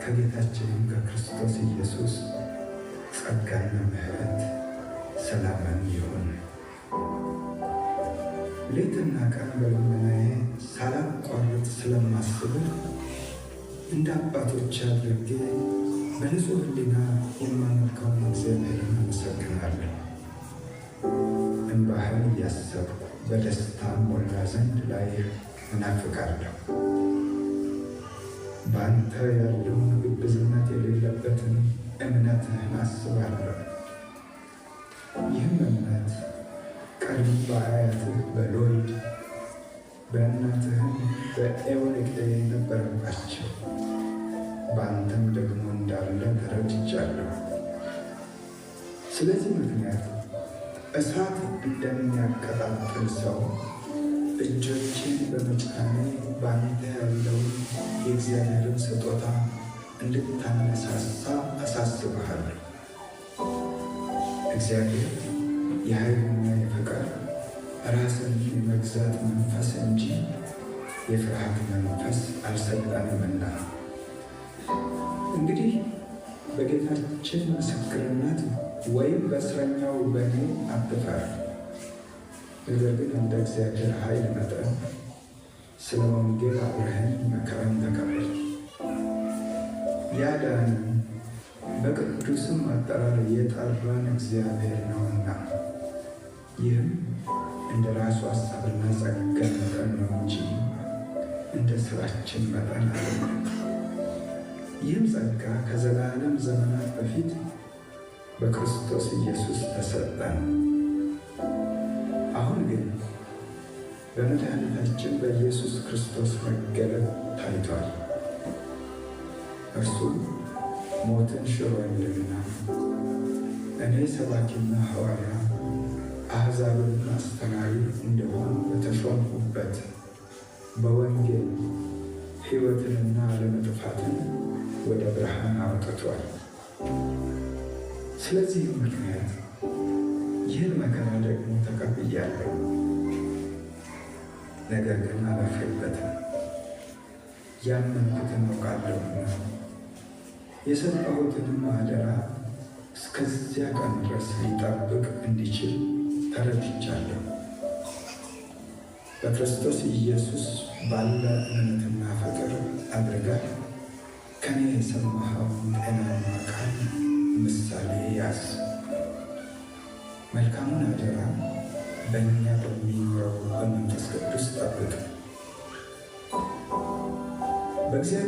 ከጌታችን ከክርስቶስ ኢየሱስ ጸጋና ምሕረት ሰላምን ይሁን። ሌትና ቀን በልመናዬ ሳላቋርጥ ስለማስብህ እንደ አባቶች አድርጌ በንጹሕ ሕሊና የማመልከውን እግዚአብሔርን አመሰግናለሁ። እንባህን እያሰብኩ በደስታ ሞላ ዘንድ ላይ እናፍቃለሁ። በአንተ ያለውን ግብዝነት የሌለበትን እምነትህን አስባለሁ። ይህም እምነት ቀድሞ በአያትህ በሎይድ በእናትህም በኤውንቄ ነበረባቸው፣ በአንተም ደግሞ እንዳለ ተረድቻለሁ። ስለዚህ ምክንያት እሳት እንደሚያቀጣጥል ሰው እጆችን በመጫኔ በአንተ ያለውን የእግዚአብሔርን ስጦታ እንድታነሳሳ አሳስብሃለሁ። እግዚአብሔር የኃይልና የፍቅር ራስን የመግዛት መንፈስ እንጂ የፍርሃት መንፈስ አልሰጠንምና። እንግዲህ በጌታችን ምስክርነት ወይም በእስረኛው በእኔ አትፈር፣ ነገር ግን እንደ እግዚአብሔር ኃይል መጠን ስለ ወንጌል አብረኸኝ መከራን ተቀበል። ያዳነን በቅዱስም አጠራር የጠራን እግዚአብሔር ነውና፣ ይህም እንደ ራሱ ሐሳብና ጸጋ መጠን ነው እንጂ እንደ ሥራችን መጠን አይደለም። ይህም ጸጋ ከዘላለም ዘመናት በፊት በክርስቶስ ኢየሱስ ተሰጠን። አሁን ግን በመድኃኒታችን በኢየሱስ ክርስቶስ መገለጥ ታይቷል። እርሱም ሞትን ሽሮልንና እኔ ሰባኪና ሐዋርያ አሕዛብን አስተማሪ እንደሆን በተሾምሁበት በወንጌል ሕይወትንና አለመጥፋትን ወደ ብርሃን አውጥቷል። ስለዚህ ምክንያት ይህን መከራ ደግሞ ተቀብያለሁ፣ ነገር ግን አላፍርበትም። ያመንኩትን አውቃለሁና የሰጠሁትንም አደራ እስከዚያ ቀን ድረስ ሊጠብቅ እንዲችል ተረድቻለሁ። በክርስቶስ ኢየሱስ ባለ እምነትና ፍቅር አድርገህ ከኔ የሰማኸውን ጤናማ ቃል ምሳሌ ያዝ። መልካሙን አደራ በእኛ በሚኖረው በመንፈስ ቅዱስ ጠብቅ። በእግዚአብሔር